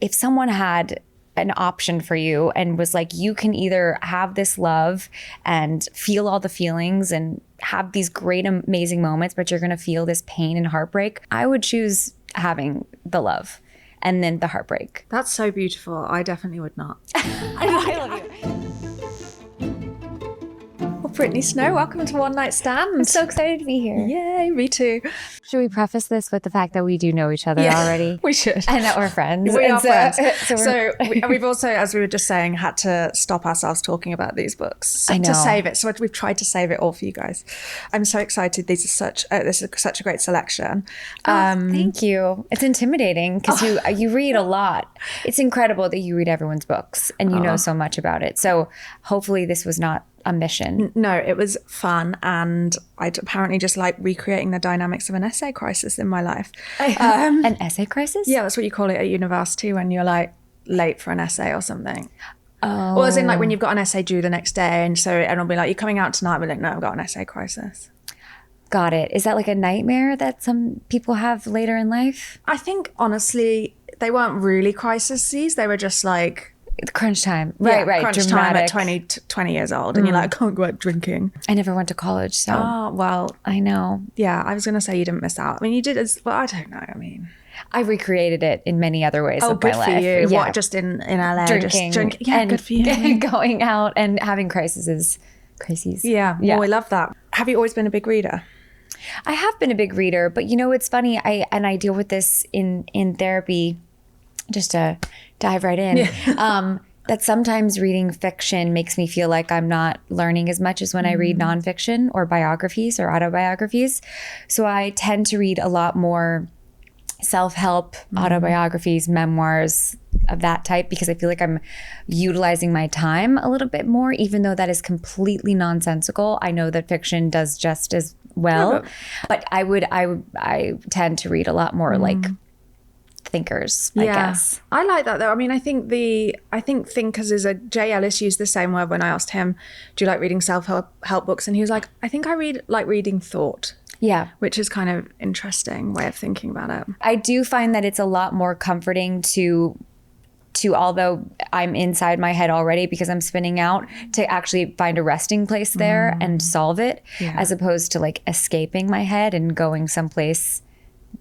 if someone had an option for you and was like, you can either have this love and feel all the feelings and have these great, amazing moments, but you're going to feel this pain and heartbreak, I would choose having the love and then the heartbreak. That's so beautiful. I definitely would not. I love you. Well, Brittany Snow, welcome to One Nightstand. I'm so excited to be here. Yay, me too. Should we preface this with the fact that we do know each other already? We should. And that we're friends. We are friends. So we've also, as we were just saying, had to stop ourselves talking about these books I know. to save it. So we've tried to save it all for you guys. I'm so excited. This is such a great selection. Thank you. It's intimidating because you read a lot. It's incredible that you read everyone's books and you know so much about it. So hopefully this was not a mission. No, it was fun, and I apparently just like recreating the dynamics of an essay crisis in my life. An essay crisis? Yeah, that's what you call it at university when you're like late for an essay or something. Oh. Or as in like when you've got an essay due the next day, and so it'll be like, you're coming out tonight, but like, no, I've got an essay crisis. Got it. Is that like a nightmare that some people have later in life? I think honestly, they weren't really crises. They were just like crunch time. Right. Crunch Dramatic. time at 20 years old, and you're like, I can't go out drinking. I never went to college, so. Oh, well. I know. Yeah, I was going to say you didn't miss out. I mean, you did as well. I don't know. I mean, I recreated it in many other ways of my good for life. you. Yeah. What, just in LA? Drinking. Just drinking. Yeah, and good for you. going out and having crises. Yeah, well, we love that. Have you always been a big reader? I have been a big reader, but you know, it's funny. I deal with this in therapy, just to dive right in. That sometimes reading fiction makes me feel like I'm not learning as much as when I read nonfiction or biographies or autobiographies. So I tend to read a lot more self-help autobiographies, memoirs of that type, because I feel like I'm utilizing my time a little bit more, even though that is completely nonsensical. I know that fiction does just as well, but I tend to read a lot more like thinkers, I guess. I like that though. I mean, I think thinkers is Jay Ellis used the same word when I asked him, do you like reading self-help books? And he was like, I think I like reading thought. Yeah. Which is kind of interesting way of thinking about it. I do find that it's a lot more comforting to although I'm inside my head already because I'm spinning out, to actually find a resting place there and solve it, as opposed to like escaping my head and going someplace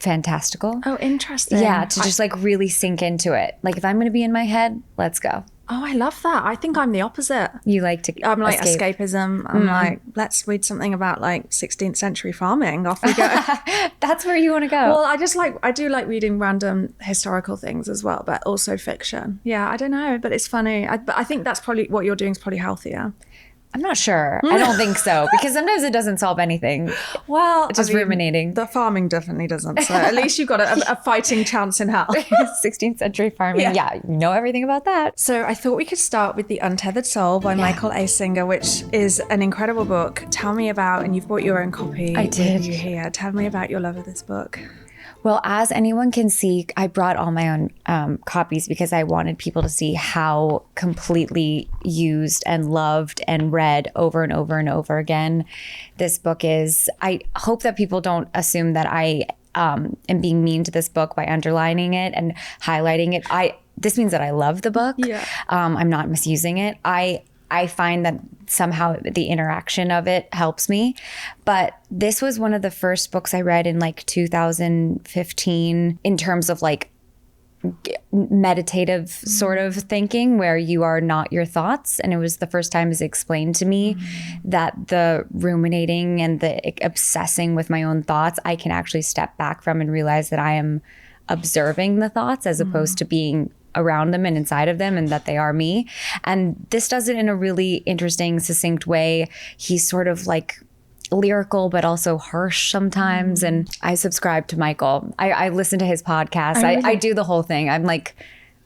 fantastical. Oh, interesting. Yeah, to just like really sink into it. Like if I'm going to be in my head, let's go. Oh, I love that. I think I'm the opposite. You like to I'm like escape. escapism. I'm like, let's read something about like 16th century farming. Off we go. That's where you want to go. Well, I do like reading random historical things as well, but also fiction. Yeah, I don't know, but it's funny. But I think that's probably what you're doing is probably healthier. I'm not sure. I don't think so, because sometimes it doesn't solve anything. Well, It's just ruminating. The farming definitely doesn't. So at least you've got a fighting chance in hell. 16th century farming. Yeah, you know everything about that. So I thought we could start with The Untethered Soul by Michael A. Singer, which is an incredible book. Tell me about, and you've brought your own copy. I did. With you here. Tell me about your love of this book. Well, as anyone can see, I brought all my own copies because I wanted people to see how completely used and loved and read over and over and over again this book is. I hope that people don't assume that I am being mean to this book by underlining it and highlighting it. This means that I love the book. Yeah. I'm not misusing it. I find that somehow the interaction of it helps me. But this was one of the first books I read in like 2015 in terms of like meditative sort of thinking where you are not your thoughts. And it was the first time it was explained to me that the ruminating and the obsessing with my own thoughts, I can actually step back from and realize that I am observing the thoughts as opposed to being around them and inside of them, and that they are me. And this does it in a really interesting, succinct way. He's sort of like lyrical, but also harsh sometimes. And I subscribe to Michael. I listen to his podcast. I do the whole thing. I'm like,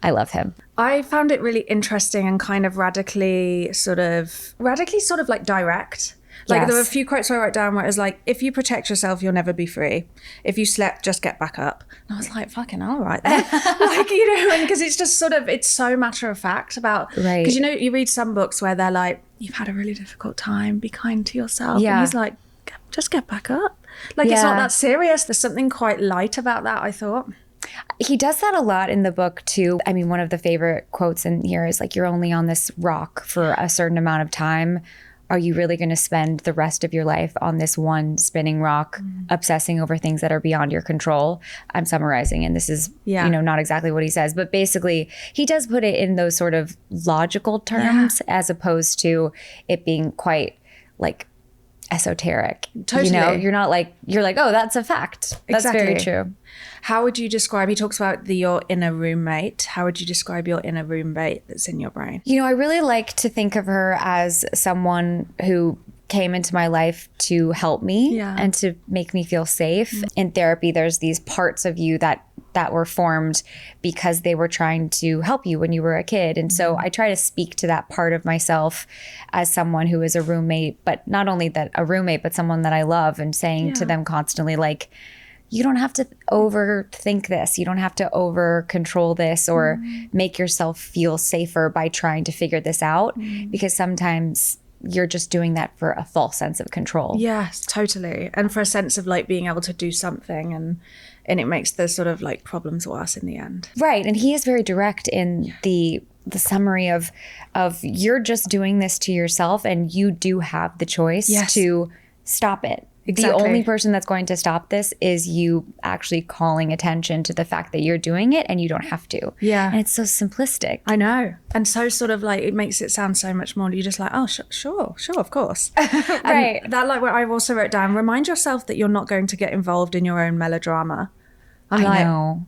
I love him. I found it really interesting and kind of radically sort of like direct. Like there were a few quotes I wrote down where it was like, if you protect yourself, you'll never be free. If you slept, just get back up. And I was like, fucking all right then. Like, you know, because it's just sort of, it's so matter of fact about, because you know, you read some books where they're like, you've had a really difficult time, be kind to yourself. Yeah. And he's like, just get back up. Like, it's not that serious. There's something quite light about that, I thought. He does that a lot in the book too. I mean, one of the favorite quotes in here is like, you're only on this rock for a certain amount of time. Are you really going to spend the rest of your life on this one spinning rock, obsessing over things that are beyond your control? I'm summarizing, and this is, not exactly what he says, but basically he does put it in those sort of logical terms as opposed to it being quite like esoteric. Totally. You're like, oh, that's a fact. That's very true. How would you describe, he talks about your inner roommate. How would you describe your inner roommate that's in your brain? I really like to think of her as someone who came into my life to help me and to make me feel safe. In therapy, there's these parts of you that were formed because they were trying to help you when you were a kid. And so I try to speak to that part of myself as someone who is a roommate, but not only that a roommate, but someone that I love, and saying to them constantly, like, you don't have to overthink this. You don't have to over control this or make yourself feel safer by trying to figure this out, because sometimes you're just doing that for a false sense of control. Yes, totally. And for a sense of like being able to do something, and it makes the sort of like problems worse in the end. Right. And he is very direct in the summary of you're just doing this to yourself, and you do have the choice to stop it. Exactly. The only person that's going to stop this is you actually calling attention to the fact that you're doing it, and you don't have to. Yeah. And it's so simplistic. I know. And so sort of like, it makes it sound so much more, you're just like, oh, sure, of course. Right. And that, like what I also wrote down, remind yourself that you're not going to get involved in your own melodrama. I know.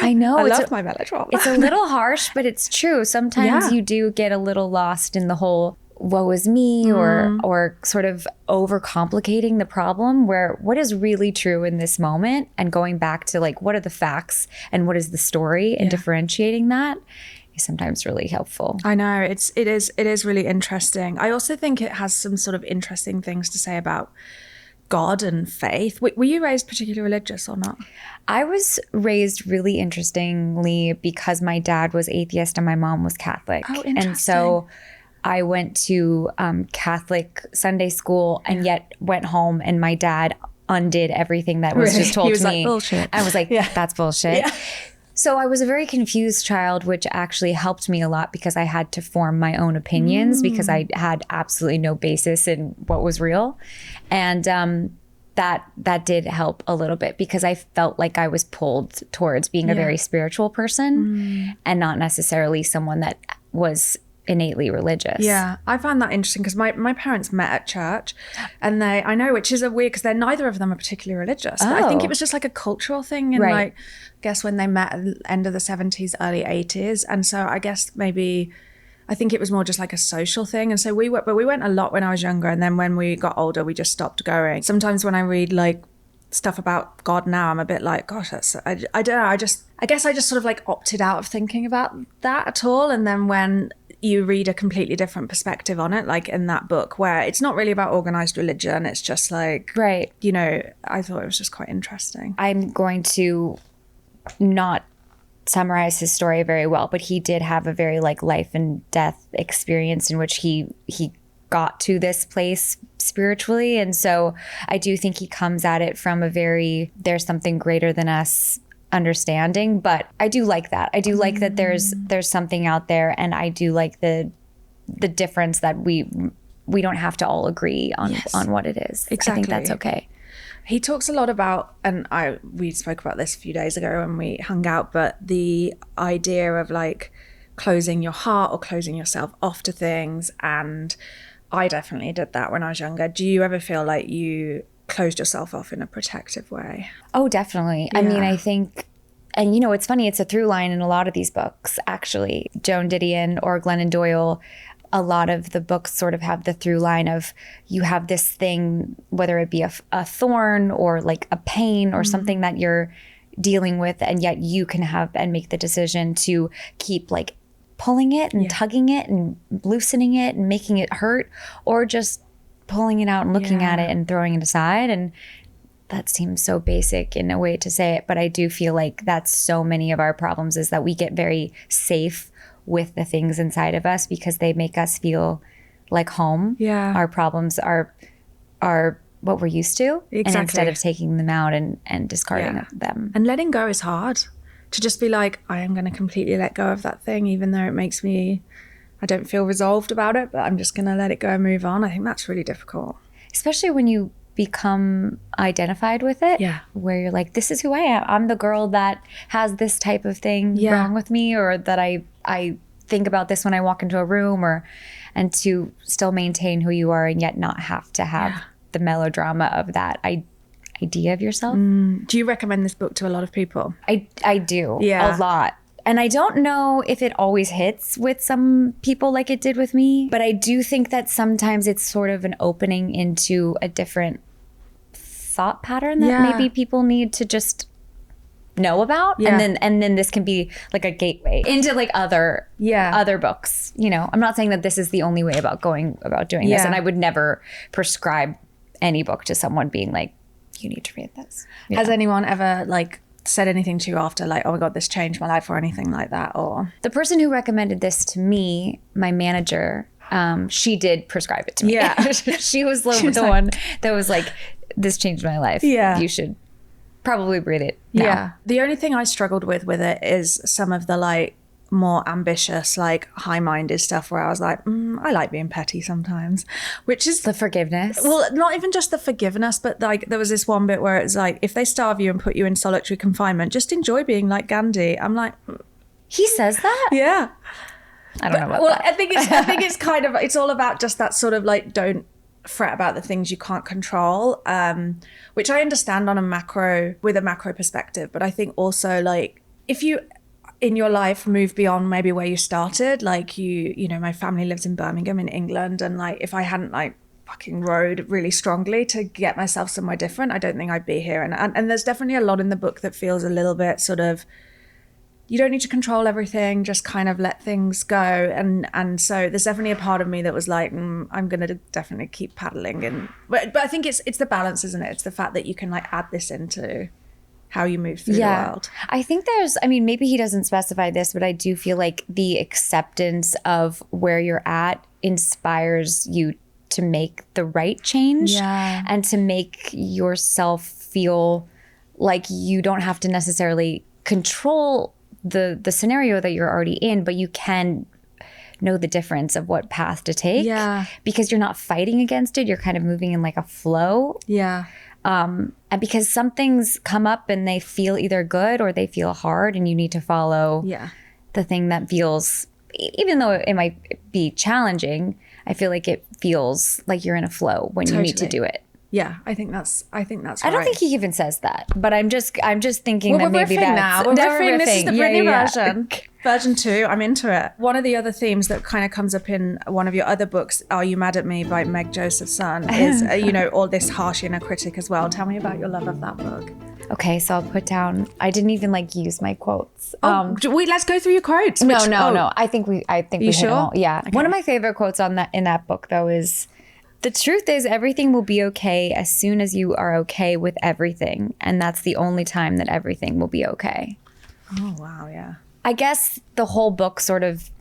I love my melodrama. It's a little harsh, but it's true. Sometimes you do get a little lost in the whole woe is me or sort of overcomplicating the problem, where what is really true in this moment, and going back to like, what are the facts and what is the story, and differentiating that is sometimes really helpful. I know, it is really interesting. I also think it has some sort of interesting things to say about God and faith. Were you raised particularly religious or not? I was raised really interestingly because my dad was atheist and my mom was Catholic. Oh, interesting. And so I went to Catholic Sunday school, and yet went home, and my dad undid everything that was just told he was to me. Like, bullshit. I was like, that's bullshit. Yeah. So I was a very confused child, which actually helped me a lot because I had to form my own opinions because I had absolutely no basis in what was real. And that did help a little bit because I felt like I was pulled towards being a very spiritual person and not necessarily someone that was innately religious. Yeah, I found that interesting because my parents met at church, and I know, which is a weird, because neither of them are particularly religious. But I think it was just like a cultural thing, and like, I guess when they met at the end of the 70s, early 80s, and so I guess maybe I think it was more just like a social thing. And so we went a lot when I was younger, and then when we got older, we just stopped going. Sometimes when I read like stuff about God now, I'm a bit like, gosh, I don't know. I guess I just sort of like opted out of thinking about that at all. And then when you read a completely different perspective on it, like in that book, where it's not really about organized religion, it's just like, I thought it was just quite interesting. I'm going to not summarize his story very well, but he did have a very like life and death experience in which he got to this place spiritually. And so I do think he comes at it from a very, there's something greater than us understanding. But I do like that. I do like that there's something out there, and I do like the difference that we don't have to all agree on what it is. Exactly. I think that's okay. He talks a lot about, and we spoke about this a few days ago when we hung out, but the idea of like closing your heart or closing yourself off to things. And I definitely did that when I was younger. Do you ever feel like you closed yourself off in a protective way? Oh, definitely. Yeah. I mean, I think, and it's funny, it's a through line in a lot of these books, actually. Joan Didion or Glennon Doyle, a lot of the books sort of have the through line of you have this thing, whether it be a thorn or like a pain or something that you're dealing with, and yet you can have and make the decision to keep like pulling it and tugging it and loosening it and making it hurt, or just pulling it out and looking at it and throwing it aside. And that seems so basic in a way to say it, but I do feel like that's so many of our problems, is that we get very safe with the things inside of us because they make us feel like home. Yeah. Our problems are what we're used to. Exactly. And instead of taking them out and discarding them. And letting go is hard. To just be like, I am going to completely let go of that thing, even though it makes me, I don't feel resolved about it, but I'm just going to let it go and move on. I think that's really difficult. Especially when you become identified with it. Yeah. Where you're like, this is who I am. I'm the girl that has this type of thing wrong with me, or that I think about this when I walk into a room, and to still maintain who you are and yet not have to have the melodrama of that idea of yourself. Do you recommend this book to a lot of people? I do. A lot. And I don't know if it always hits with some people like it did with me, but I do think that sometimes it's sort of an opening into a different thought pattern that maybe people need to just know about. And then this can be like a gateway into like other books. You know, I'm not saying that this is the only way about doing this, and I would never prescribe any book to someone being like, you need to read this. Has anyone ever like said anything to you after, like, oh my God, this changed my life, or anything like that? Or the person who recommended this to me, my manager, she did prescribe it to me. She was the one that was like, this changed my life. You should probably read it now. The only thing I struggled with it is some of the like more ambitious, like high-minded stuff where I was like, I like being petty sometimes, which is the forgiveness. Well, not even just the forgiveness, but like there was this one bit where it's like, if they starve you and put you in solitary confinement, just enjoy being like Gandhi. I'm like, he says that? Yeah. I don't know about that. I think it's kind of, it's all about just that sort of like, don't fret about the things you can't control, which I understand with a macro perspective, but I think also like if you in your life move beyond maybe where you started, like you know, my family lives in Birmingham in England, and like if I hadn't like fucking rode really strongly to get myself somewhere different, I don't think I'd be here. And there's definitely a lot in the book that feels a little bit sort of, you don't need to control everything, just kind of let things go. And so there's definitely a part of me that was like, I'm going to definitely keep paddling. But I think it's the balance, isn't it? It's the fact that you can like add this into how you move through the world. I think maybe he doesn't specify this, but I do feel like the acceptance of where you're at inspires you to make the right change and to make yourself feel like you don't have to necessarily control the scenario that you're already in, but you can know the difference of what path to take because you're not fighting against it. You're kind of moving in like a flow. And because some things come up and they feel either good or they feel hard, and you need to follow the thing that feels, even though it might be challenging, I feel like it feels like you're in a flow when you need to do it. Yeah, I think that's right. I don't think he even says that, but I'm just thinking that maybe that's... We're riffing. This is the Brittany version. Version 2, I'm into it. One of the other themes that kind of comes up in one of your other books, Are You Mad at Me by Meg Josephson, is, you know, all this harsh inner critic as well. Tell me about your love of that book. Okay, so I'll put down, I didn't even like use my quotes. Let's go through your quotes. No. I think we hit them all. Yeah. Okay. One of my favorite quotes in that book though is, the truth is everything will be okay as soon as you are okay with everything. And that's the only time that everything will be okay. Oh, wow. Yeah. I guess the whole book sort of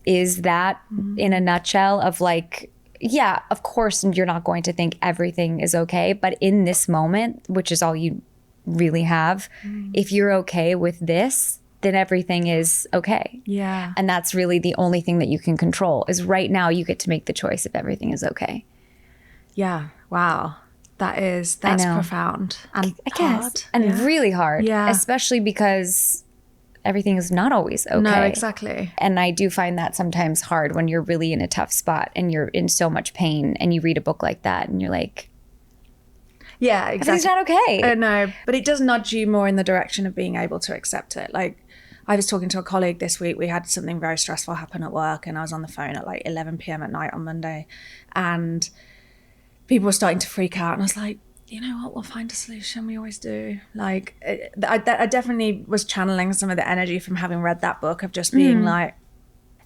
is that in a nutshell of like, yeah, of course you're not going to think everything is okay. But in this moment, which is all you really have, if you're okay with this, then everything is okay. Yeah. And that's really the only thing that you can control is right now you get to make the choice if everything is okay. Yeah. Wow. That's profound and hard. And really hard. Yeah. Especially because everything is not always okay. No, exactly. And I do find that sometimes hard when you're really in a tough spot and you're in so much pain and you read a book like that and you're like, yeah, exactly. Everything's not okay. No, but it does nudge you more in the direction of being able to accept it. Like, I was talking to a colleague this week. We had something very stressful happen at work, and I was on the phone at like 11 p.m. at night on Monday, and people were starting to freak out. And I was like, you know what? We'll find a solution. We always do. Like, I definitely was channeling some of the energy from having read that book of just being like,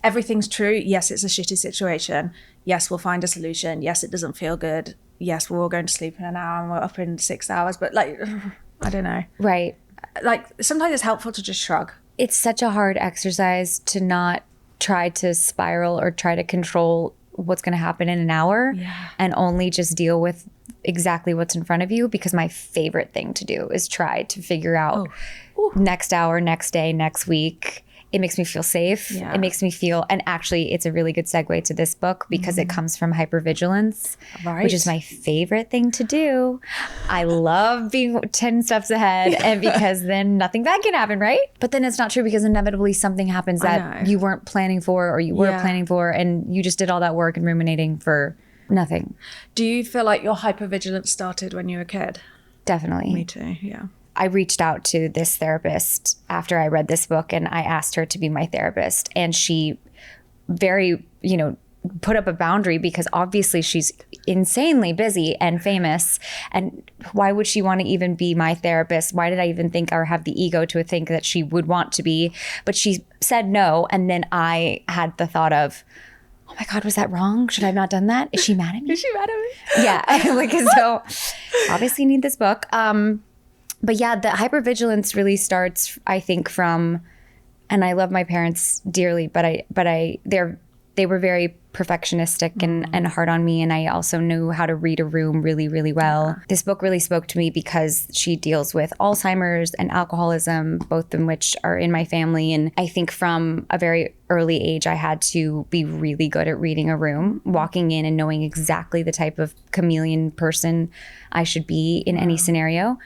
everything's true. Yes, it's a shitty situation. Yes, we'll find a solution. Yes, it doesn't feel good. Yes, we're all going to sleep in an hour and we're up in 6 hours. But like, I don't know. Right. Like, sometimes it's helpful to just shrug. It's such a hard exercise to not try to spiral or try to control what's going to happen in an hour and only just deal with exactly what's in front of you, because my favorite thing to do is try to figure out next hour, next day, next week. It makes me feel safe. Yeah. It makes me feel, and actually it's a really good segue to this book because it comes from hypervigilance, which is my favorite thing to do. I love being 10 steps ahead, and because then nothing bad can happen, right? But then it's not true, because inevitably something happens that you weren't planning for, or you were planning for, and you just did all that work and ruminating for nothing. Do you feel like your hypervigilance started when you were a kid? Definitely. Me too, yeah. I reached out to this therapist after I read this book, and I asked her to be my therapist. And she very, put up a boundary, because obviously she's insanely busy and famous. And why would she want to even be my therapist? Why did I even think, or have the ego to think that she would want to be? But she said no. And then I had the thought of, oh my God, was that wrong? Should I have not done that? Is she mad at me? Is she mad at me? Yeah. So obviously need this book. But yeah, the hypervigilance really starts, I think, from, and I love my parents dearly, but they were very perfectionistic and hard on me. And I also knew how to read a room really, really well. Yeah. This book really spoke to me because she deals with Alzheimer's and alcoholism, both of which are in my family. And I think from a very early age, I had to be really good at reading a room, walking in and knowing exactly the type of chameleon person I should be in any scenario.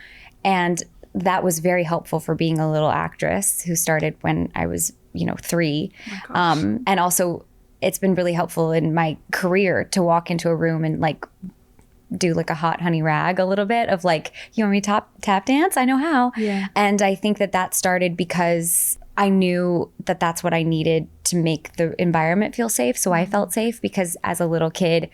And that was very helpful for being a little actress who started when I was, 3. And also it's been really helpful in my career to walk into a room and do a hot honey rag a little bit of you want me to tap dance? I know how. Yeah. And I think that started because I knew that that's what I needed to make the environment feel safe. So I felt safe, because as a little kid,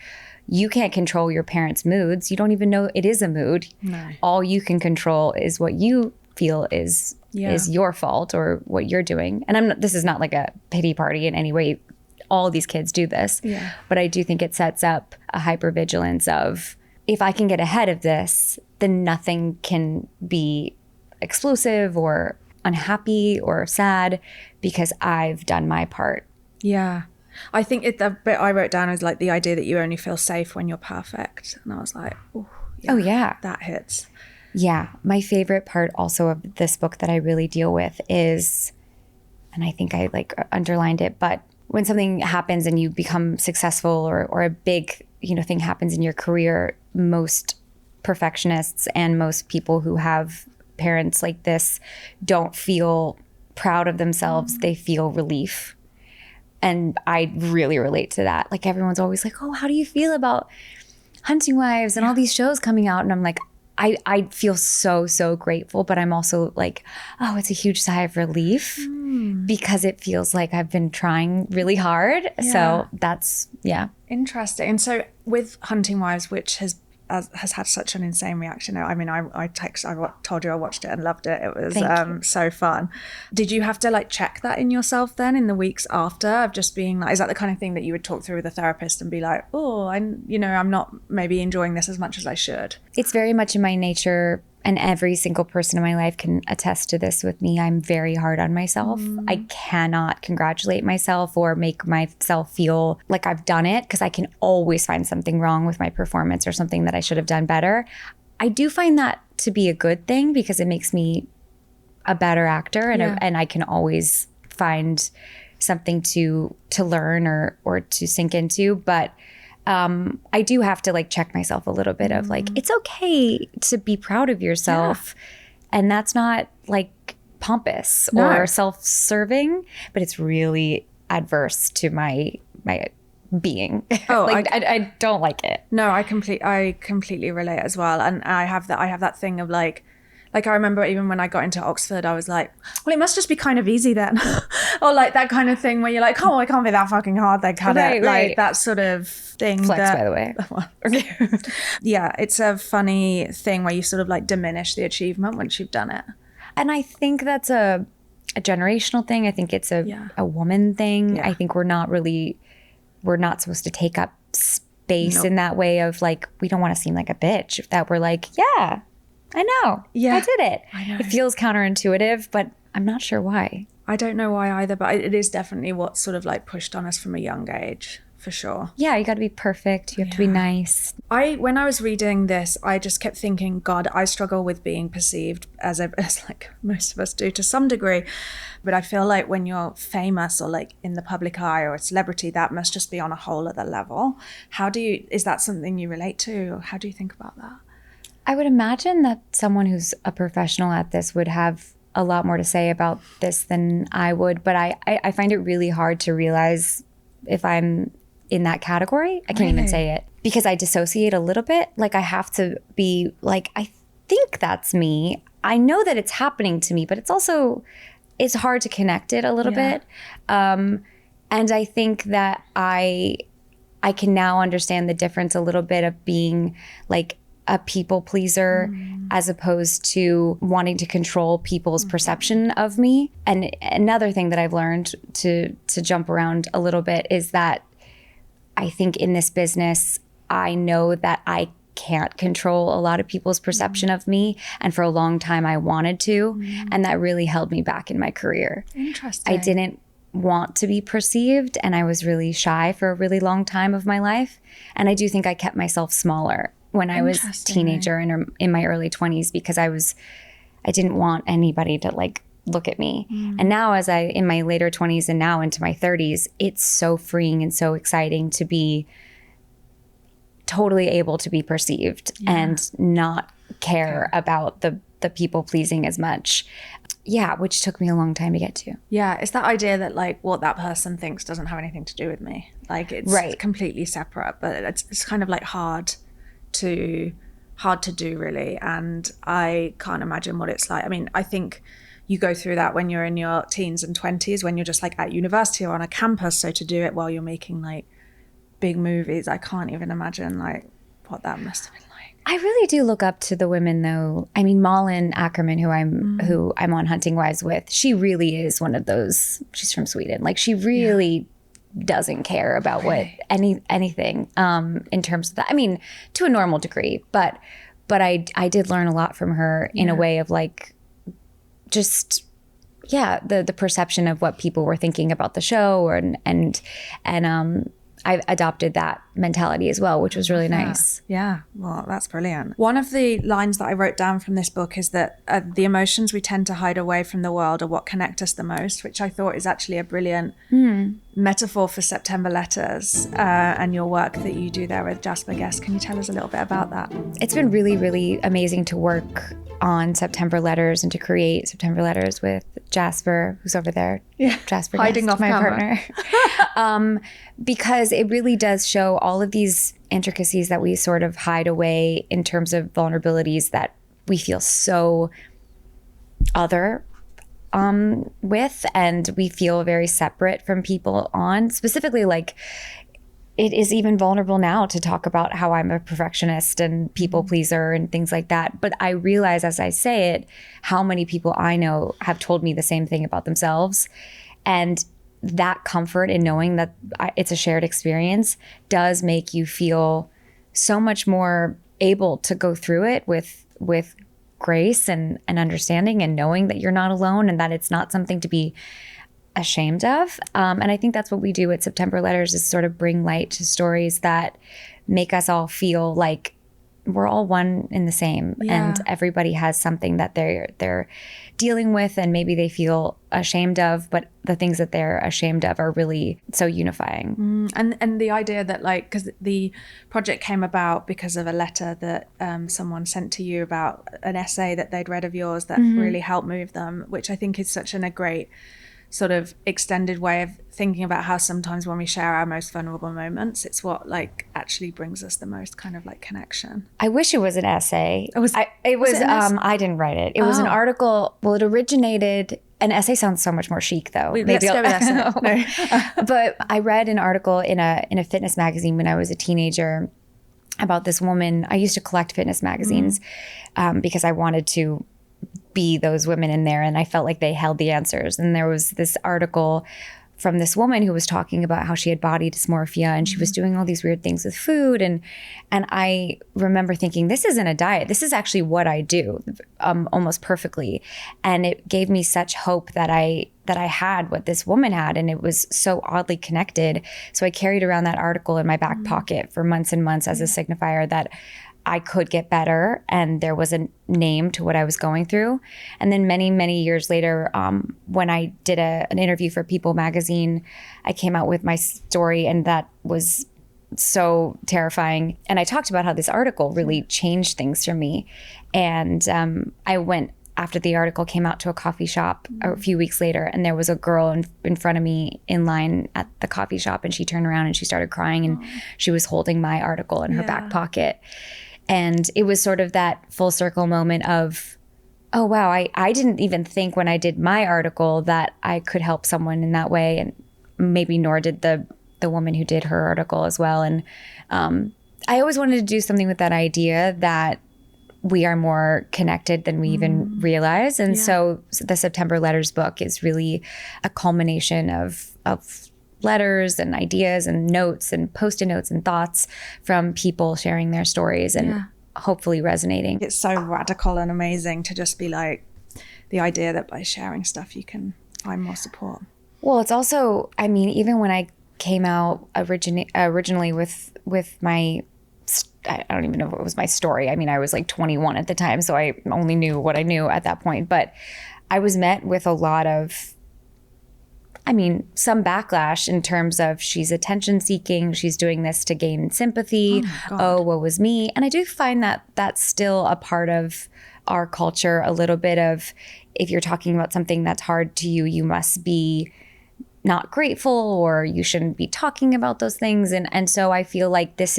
you can't control your parents' moods. You don't even know it is a mood. No. All you can control is what you feel is your fault, or what you're doing. And this is not a pity party in any way. All these kids do this. Yeah. But I do think it sets up a hypervigilance of, if I can get ahead of this, then nothing can be explosive or unhappy or sad, because I've done my part. Yeah. I think the bit I wrote down is the idea that you only feel safe when you're perfect. And I was like, oh yeah, that hits. Yeah. My favorite part also of this book that I really deal with is, and I think I underlined it, but when something happens and you become successful, or a big, thing happens in your career, most perfectionists and most people who have parents like this don't feel proud of themselves. They feel relief. And I really relate to that. Everyone's always oh, how do you feel about Hunting Wives and all these shows coming out? And I'm I feel so grateful, but I'm also oh, it's a huge sigh of relief, because it feels like I've been trying really hard. Yeah. So that's, Interesting. And so with Hunting Wives, which has had such an insane reaction. I mean, I told you I watched it and loved it. It was so fun. Did you have to check that in yourself then in the weeks after, of just being is that the kind of thing that you would talk through with a therapist and be oh, I'm not maybe enjoying this as much as I should? It's very much in my nature, and every single person in my life can attest to this with me. I'm very hard on myself. I cannot congratulate myself or make myself feel like I've done it, because I can always find something wrong with my performance or something that I should have done better. I do find that to be a good thing, because it makes me a better actor, and I can always find something to learn or to sink into. But I do have to check myself a little bit of it's okay to be proud of yourself. Yeah. And that's not pompous or self-serving, but it's really adverse to my being. Oh, I don't like it. No, I completely relate as well. And I have that thing of I remember even when I got into Oxford, I was well, it must just be kind of easy then. Or that kind of thing where you're oh, it can't be that fucking hard. They cut it. Right. That sort of thing. Flex, by the way. Yeah, it's a funny thing where you sort of diminish the achievement once you've done it. And I think that's a generational thing. I think it's a woman thing. Yeah. I think we're not supposed to take up space in that way of we don't want to seem like a bitch. That we're yeah, I know. Yeah. I did it. I know. It feels counterintuitive, but I'm not sure why. I don't know why either, but it is definitely what's sort of like pushed on us from a young age, for sure. Yeah, you got to be perfect. You have to be nice. When I was reading this, I just kept thinking, God, I struggle with being perceived as like most of us do to some degree. But I feel like when you're famous or like in the public eye or a celebrity, that must just be on a whole other level. Is that something you relate to? Or how do you think about that? I would imagine that someone who's a professional at this would have a lot more to say about this than I would. But I find it really hard to realize if I'm in that category. I can't even say it because I dissociate a little bit. Like I have to be like, I think that's me. I know that it's happening to me, but it's hard to connect it a little bit. And I think that I can now understand the difference a little bit of being like a people pleaser as opposed to wanting to control people's perception of me. And another thing that I've learned to jump around a little bit is that I think in this business, I know that I can't control a lot of people's perception of me. And for a long time, I wanted to. And that really held me back in my career. Interesting. I didn't want to be perceived. And I was really shy for a really long time of my life. And I do think I kept myself smaller when I was a teenager and in my early 20s because I didn't want anybody to like look at me. And now as in my later 20s and now into my 30s, it's so freeing and so exciting to be totally able to be perceived and not care about the people pleasing as much. Yeah, which took me a long time to get to. Yeah, it's that idea that like what that person thinks doesn't have anything to do with me. Like it's completely separate, but it's kind of like hard to do really. And I can't imagine what it's like. I mean, I think you go through that when you're in your teens and 20s, when you're just like at university or on a campus. So to do it while you're making like big movies, I can't even imagine like what that must have been like. I really do look up to the women though. I mean, Malin Ackerman, who I'm on Hunting Wives with, she really is one of those, she's from Sweden. Like she really doesn't care about what anything in terms of that. I mean, to a normal degree, but I did learn a lot from her in a way of like, just the perception of what people were thinking about the show and I adopted that mentality as well, which was really nice. Yeah, well, that's brilliant. One of the lines that I wrote down from this book is that the emotions we tend to hide away from the world are what connect us the most, which I thought is actually a brilliant metaphor for September Letters and your work that you do there with Jaspre Guest. Can you tell us a little bit about that? It's been really, really amazing to work on September Letters and to create September Letters with Jaspre, who's over there. Yeah, Jaspre hiding Guest, off my camera. partner. Because it really does show all of these intricacies that we sort of hide away in terms of vulnerabilities that we feel so other with, and we feel very separate from people on. Specifically, like, it is even vulnerable now to talk about how I'm a perfectionist and people pleaser and things like that. But I realize as I say it, how many people I know have told me the same thing about themselves. And that comfort in knowing that it's a shared experience does make you feel so much more able to go through it with grace and understanding and knowing that you're not alone and that it's not something to be ashamed of. And I think that's what we do at September Letters, is sort of bring light to stories that make us all feel like we're all one in the same, and everybody has something that they're dealing with and maybe they feel ashamed of, but the things that they're ashamed of are really so unifying. And the idea that, like, because the project came about because of a letter that someone sent to you about an essay that they'd read of yours that really helped move them, which I think is such a great sort of extended way of thinking about how sometimes when we share our most vulnerable moments, it's what like actually brings us the most kind of like connection. I wish it was an essay. Was it an essay? I didn't write it. It was an article. Well, it originated. An essay sounds so much more chic, though. Let's go with essay. But I read an article in a fitness magazine when I was a teenager about this woman. I used to collect fitness magazines because I wanted to be those women in there, and I felt like they held the answers. And there was this article from this woman who was talking about how she had body dysmorphia and she was doing all these weird things with food. And I remember thinking, this isn't a diet. This is actually what I do almost perfectly. And it gave me such hope that I had what this woman had, and it was so oddly connected. So I carried around that article in my back pocket for months and months as a signifier that I could get better, and there was a name to what I was going through. And then many, many years later, when I did an interview for People magazine, I came out with my story, and that was so terrifying. And I talked about how this article really changed things for me. And I went, after the article came out, to a coffee shop a few weeks later, and there was a girl in front of me in line at the coffee shop, and she turned around and she started crying, and she was holding my article in her back pocket. And it was sort of that full circle moment of, oh, wow, I didn't even think when I did my article that I could help someone in that way. And maybe nor did the woman who did her article as well. And I always wanted to do something with that idea that we are more connected than we even realize. And so the September Letters book is really a culmination of letters and ideas and notes and Post-it notes and thoughts from people sharing their stories and hopefully resonating. It's so radical and amazing to just be like, the idea that by sharing stuff you can find more support. Well, it's also, I mean, even when I came out originally with my, I don't even know if it was my story. I mean, I was like 21 at the time, so I only knew what I knew at that point. But I was met with a lot of, some backlash in terms of she's attention seeking, she's doing this to gain sympathy. Oh, woe was me. And I do find that that's still a part of our culture, a little bit of, if you're talking about something that's hard to you, you must be not grateful, or you shouldn't be talking about those things. And so I feel like it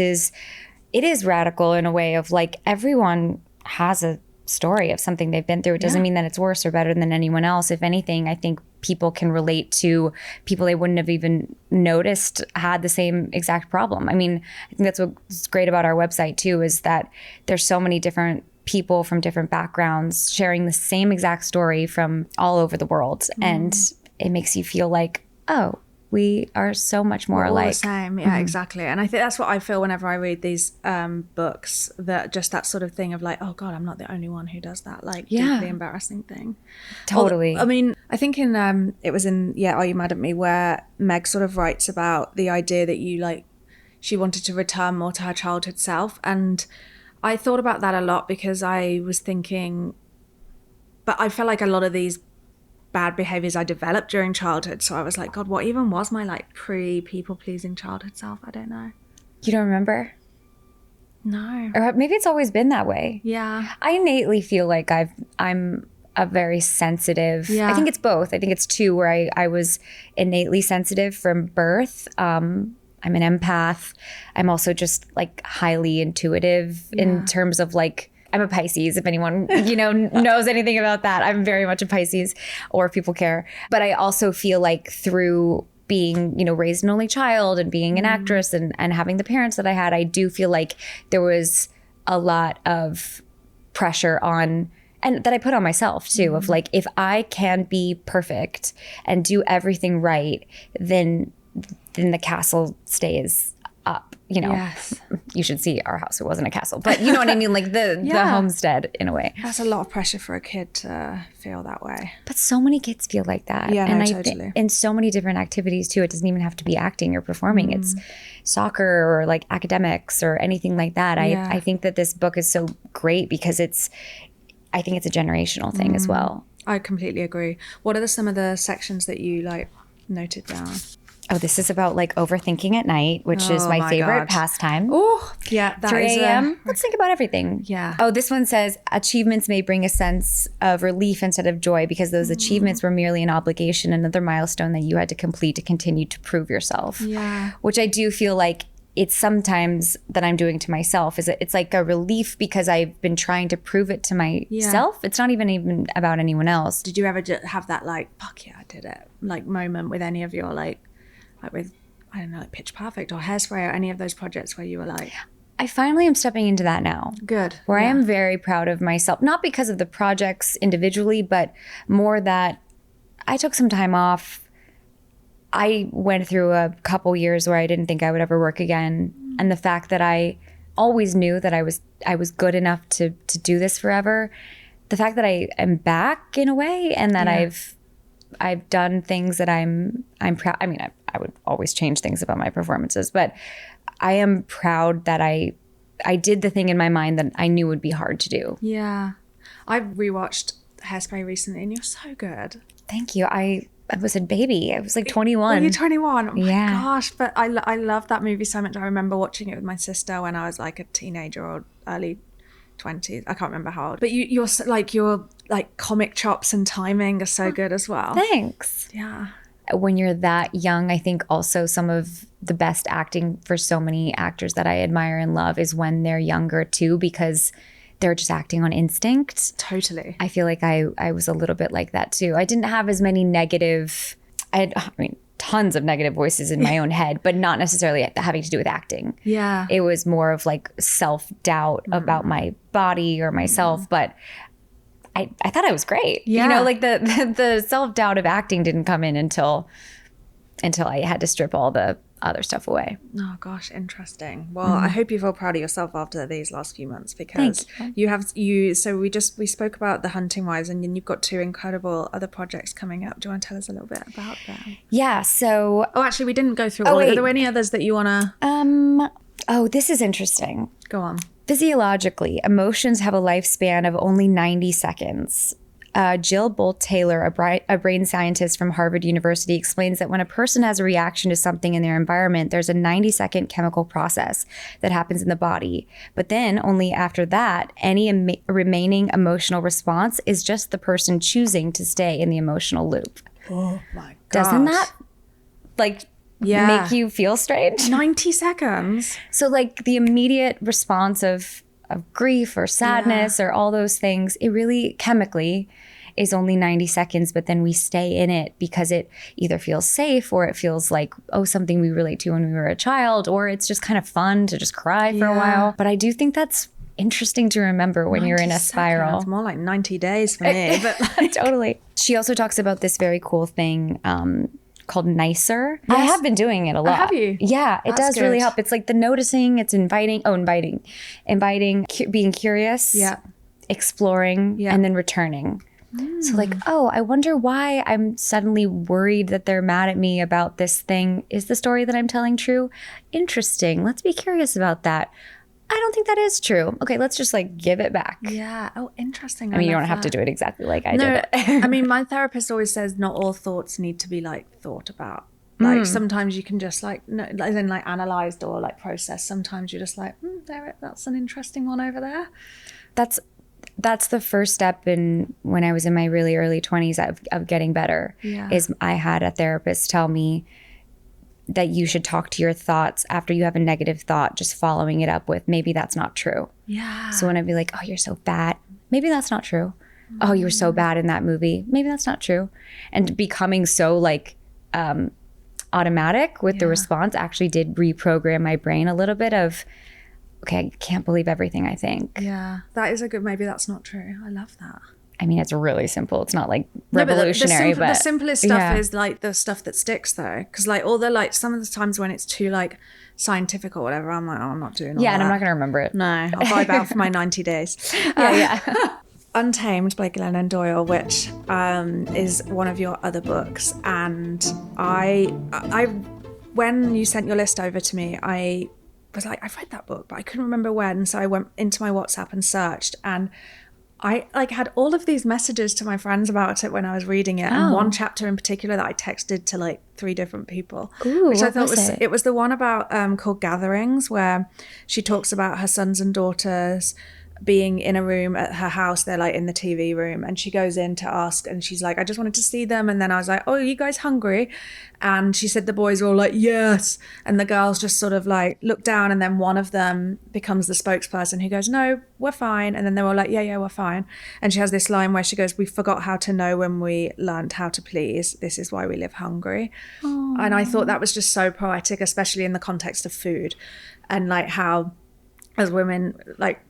is radical in a way of like, everyone has a story of something they've been through. It doesn't mean that it's worse or better than anyone else. If anything, I think people can relate to people they wouldn't have even noticed had the same exact problem. I mean, I think that's what's great about our website too, is that there's so many different people from different backgrounds sharing the same exact story from all over the world. And it makes you feel like, oh, we are so much more alike. All the same, yeah, exactly. And I think that's what I feel whenever I read these books, that just that sort of thing of like, oh God, I'm not the only one who does that, like deeply embarrassing thing. Totally. I mean, I think it was in Are You Mad at Me, where Meg sort of writes about the idea that she wanted to return more to her childhood self. And I thought about that a lot, because I was thinking, but I felt like a lot of these bad behaviors I developed during childhood. So I was like, God, what even was my like pre-people pleasing childhood self? I don't know. You don't remember? No. Or maybe it's always been that way. Yeah. I innately feel like I'm a very sensitive. Yeah. I think it's both. I think it's two, where I was innately sensitive from birth. I'm an empath. I'm also just like highly intuitive in terms of like, I'm a Pisces, if anyone, knows anything about that. I'm very much a Pisces, or if people care. But I also feel like through being, raised an only child and being an actress and having the parents that I had, I do feel like there was a lot of pressure on, and that I put on myself too, of like, if I can be perfect and do everything right, then the castle stays up. Yes. You should see our house. It wasn't a castle, but you know what I mean? Like the homestead in a way. That's a lot of pressure for a kid to feel that way. But so many kids feel like that. Yeah, and totally. In so many different activities too. It doesn't even have to be acting or performing. It's soccer or like academics or anything like that. I think that this book is so great because I think it's a generational thing as well. I completely agree. What are some of the sections that you like noted down? Oh, this is about like overthinking at night, which is my favorite pastime. Oh, yeah. That 3 is a.m. Let's think about everything. Yeah. Oh, this one says achievements may bring a sense of relief instead of joy because those achievements were merely an obligation, another milestone that you had to complete to continue to prove yourself. Yeah. Which I do feel like it's sometimes that I'm doing to myself. It's like a relief because I've been trying to prove it to myself. It's not even about anyone else. Did you ever have that like, fuck yeah, I did it, like moment with any of your like with, I don't know, like Pitch Perfect or Hairspray or any of those projects where you were like... I finally am stepping into that now. Good. Where I am very proud of myself, not because of the projects individually, but more that I took some time off I went through a couple years where I didn't think I would ever work again. And the fact that I always knew that I was good enough to do this forever. The fact that I am back in a way, and that I've done things that I'm proud. I mean, I would always change things about my performances, but I am proud that I did the thing in my mind that I knew would be hard to do. Yeah. I rewatched Hairspray recently and you're so good. Thank you. I was a baby. I was like 21. Were you 21? Oh my Yeah. gosh. But I love that movie so much. I remember watching it with my sister when I was like a teenager or early 20s. I can't remember how old. But your comic chops and timing are so good as well. Thanks. Yeah. When you're that young, I think also some of the best acting for so many actors that I admire and love is when they're younger too, because they're just acting on instinct. Totally. I feel like I was a little bit like that too. I didn't have as many tons of negative voices in my own head, but not necessarily having to do with acting. Yeah. It was more of like self-doubt about my body or myself, but I thought I was great. Yeah. You know, like the self-doubt of acting didn't come in until I had to strip all the other stuff away. Oh gosh, interesting. Well, I hope you feel proud of yourself after these last few months, because we spoke about The Hunting Wives, and then you've got 2 incredible other projects coming up. Do you want to tell us a little bit about them? Yeah, so Actually, we didn't go through all. Are there any others that you want to this is interesting. go on? Physiologically, emotions have a lifespan of only 90 seconds. Jill Bolt-Taylor, a brain scientist from Harvard University, explains that when a person has a reaction to something in their environment, there's a 90-second chemical process that happens in the body. But then, only after that, any remaining emotional response is just the person choosing to stay in the emotional loop. Oh my gosh. Doesn't that, make you feel strange? 90 seconds? So, the immediate response of grief or sadness or all those things, it really chemically is only 90 seconds, but then we stay in it because it either feels safe or it feels like, something we relate to when we were a child, or it's just kind of fun to just cry for a while. But I do think that's interesting to remember when you're in a spiral. Seconds, more like 90 days for me. But Totally. She also talks about this very cool thing called Nicer. Yes. I have been doing it a lot. Have you? Yeah, it does really help. It's like the noticing, it's inviting, being curious, exploring, and then returning. So I wonder why I'm suddenly worried that they're mad at me about this thing. Is the story that I'm telling true? Interesting. Let's be curious about that. I don't think that is true. Okay, let's just give it back. Yeah. Oh, interesting. I mean, you don't have to do it exactly like I did it. I mean, my therapist always says not all thoughts need to be thought about. Sometimes you can just analyzed or processed. Sometimes you're just that's an interesting one over there. That's the first step in when I was in my really early 20s of getting better. Yeah. Is I had a therapist tell me that you should talk to your thoughts after you have a negative thought, just following it up with, maybe that's not true. Yeah. So when I'd be like, oh, you're so bad, maybe that's not true. Oh, you were so bad in that movie, maybe that's not true. And becoming so automatic with the response actually did reprogram my brain a little bit of, okay, I can't believe everything I think. Yeah, that is a good, maybe that's not true. I love that. I mean, it's really simple. It's not revolutionary, but the simplest stuff is the stuff that sticks though. Because all the some of the times when it's too scientific or whatever, I'm I'm not doing all that. Yeah, and I'm not going to remember it. No, I'll vibe out for my 90 days. Untamed by Glennon Doyle, which is one of your other books. And I when you sent your list over to me, I was I've read that book, but I couldn't remember when. So I went into my WhatsApp and searched, and I had all of these messages to my friends about it when I was reading it, and one chapter in particular that I texted to 3 different people. Ooh, which I thought it was the one about called Gatherings, where she talks about her sons and daughters being in a room at her house. They're in the TV room, and she goes in to ask, and she's I just wanted to see them. And then I was oh, are you guys hungry? And she said the boys were all yes, and the girls just sort of look down, and then one of them becomes the spokesperson who goes, no, we're fine. And then they're all yeah, we're fine. And she has this line where she goes, we forgot how to know when we learned how to please. This is why we live hungry. Aww. And I thought that was just so poetic, especially in the context of food, and how as women,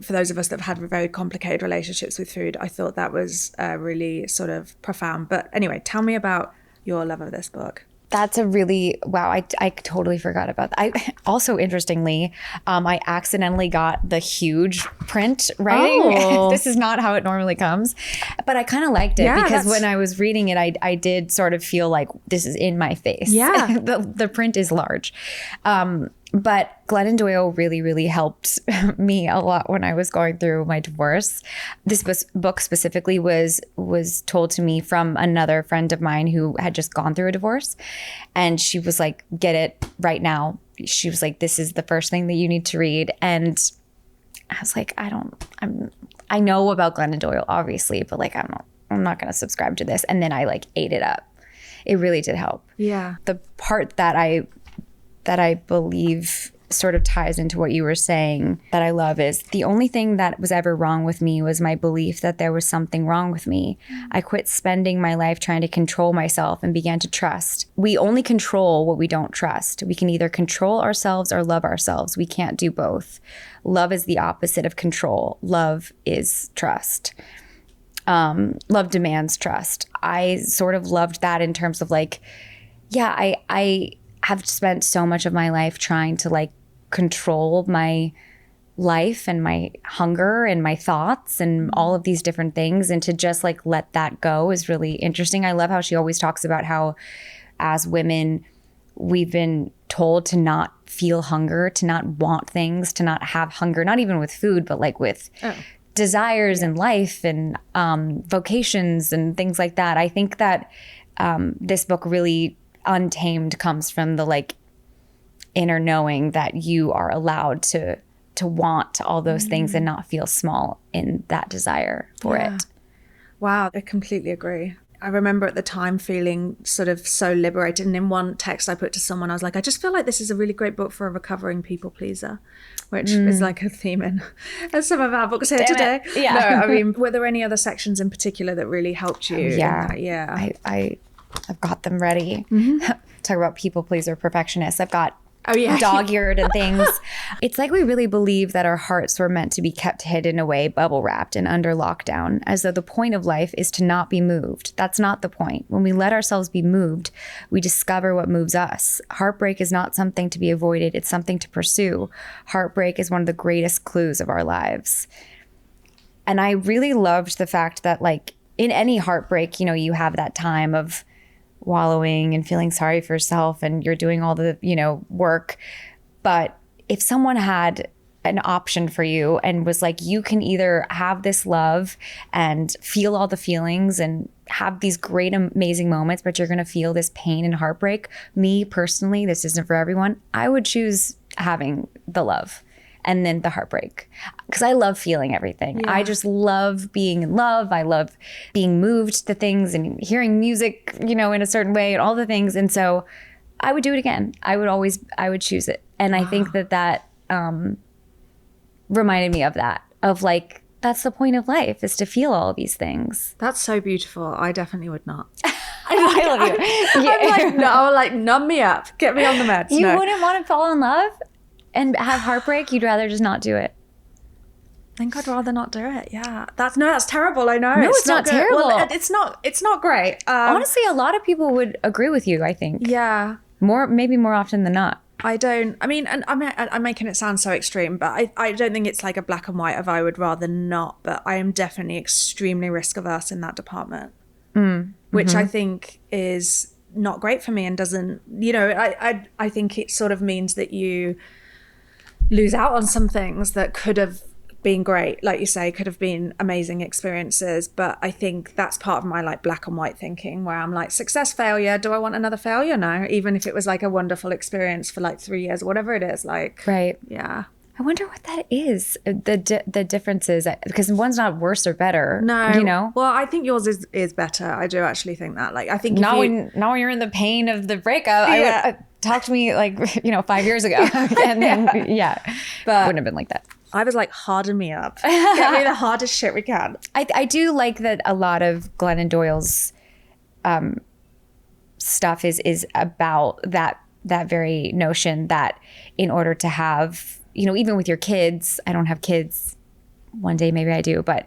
for those of us that have had very complicated relationships with food, I thought that was really sort of profound. But anyway, tell me about your love of this book. That's a really, wow, I totally forgot about that. I also, interestingly, I accidentally got the huge print writing. Oh. This is not how it normally comes. But I kind of liked it because when I was reading it, I did sort of feel like this is in my face. Yeah. The print is large. But Glennon Doyle really, really helped me a lot when I was going through my divorce. This book specifically was told to me from another friend of mine who had just gone through a divorce. And she was like, get it right now. She was like, this is the first thing that you need to read. And I was like, I know about Glennon Doyle, obviously, but like, I'm not going to subscribe to this. And then I like ate it up. It really did help. Yeah. The part that I believe sort of ties into what you were saying that I love is the only thing that was ever wrong with me was my belief that there was something wrong with me. I quit spending my life trying to control myself and began to trust. We only control what we don't trust. We can either control ourselves or love ourselves. We can't do both. Love is the opposite of control. Love is trust. Love demands trust. I sort of loved that in terms of like, yeah, I have spent so much of my life trying to like control my life and my hunger and my thoughts and all of these different things, and to just like let that go is really interesting. I love how she always talks about how as women we've been told to not feel hunger, to not want things, to not have hunger, not even with food, but like with desires in life and vocations and things like that. I think that this book really, Untamed, comes from the like inner knowing that you are allowed to want all those things and not feel small in that desire for it. Wow, I completely agree. I remember at the time feeling sort of so liberated. And in one text I put to someone, I was like, I just feel like this is a really great book for a recovering people pleaser, which is like a theme in some of our books here today. Yeah. No, I mean, were there any other sections in particular that really helped you? Yeah. I've got them ready. Talk about people pleaser, perfectionist. I've got dog-eared and things. It's like we really believe that our hearts were meant to be kept hidden away, bubble wrapped and under lockdown, as though the point of life is to not be moved. That's not the point. When we let ourselves be moved, we discover what moves us. Heartbreak is not something to be avoided. It's something to pursue. Heartbreak is one of the greatest clues of our lives. And I really loved the fact that like in any heartbreak, you know, you have that time of wallowing and feeling sorry for yourself and you're doing all the, you know, work. But if someone had an option for you and was like, you can either have this love and feel all the feelings and have these great, amazing moments, but you're going to feel this pain and heartbreak. Me personally, this isn't for everyone. I would choose having the love and then the heartbreak, because I love feeling everything. I just love being in love. I love being moved to things and hearing music, you know, in a certain way and all the things. And so I would do it again. I would choose it. And I think that reminded me of that, of like, that's the point of life, is to feel all these things. That's so beautiful. I definitely would not. I love you. I'm like, no, like numb me up. Get me on the meds. You wouldn't want to fall in love and have heartbreak? You'd rather just not do it? I think I'd rather not do it. Yeah, that's terrible. I know. No, it's not terrible. Well, it's not great. Honestly, a lot of people would agree with you, I think. Yeah. Maybe more often than not. I'm making it sound so extreme, but I don't think it's like a black and white of I would rather not, but I am definitely extremely risk averse in that department, which I think is not great for me and doesn't, you know, I think it sort of means that you lose out on some things that could have been great, like you say, could have been amazing experiences. But I think that's part of my like black and white thinking, where I'm like, success, failure, do I want another failure? No, even if it was like a wonderful experience for like 3 years, whatever it is, like, right. Yeah. I wonder what that is, the differences, because one's not worse or better. No, you know. Well, I think yours is better. I do actually think that. Like, I think not when you're in the pain of the breakup. Yeah. Talk to me like, you know, 5 years ago, and then but wouldn't have been like that. I was like, harden me up, get me the hardest shit we can. I do like that a lot of Glennon Doyle's stuff is about that very notion that in order to have, you know, even with your kids, I don't have kids one day maybe I do, but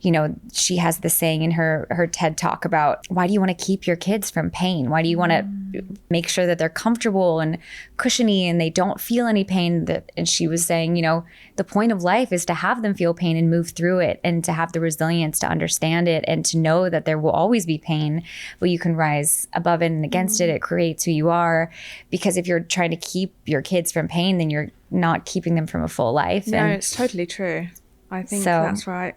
you know, she has this saying in her TED talk about, why do you want to keep your kids from pain? Why do you want to make sure that they're comfortable and cushiony and they don't feel any pain? And she was saying, you know, the point of life is to have them feel pain and move through it, and to have the resilience to understand it, and to know that there will always be pain, but you can rise above it and against it. It creates who you are. Because if you're trying to keep your kids from pain, then you're not keeping them from a full life. No, and it's totally true. I think that's right.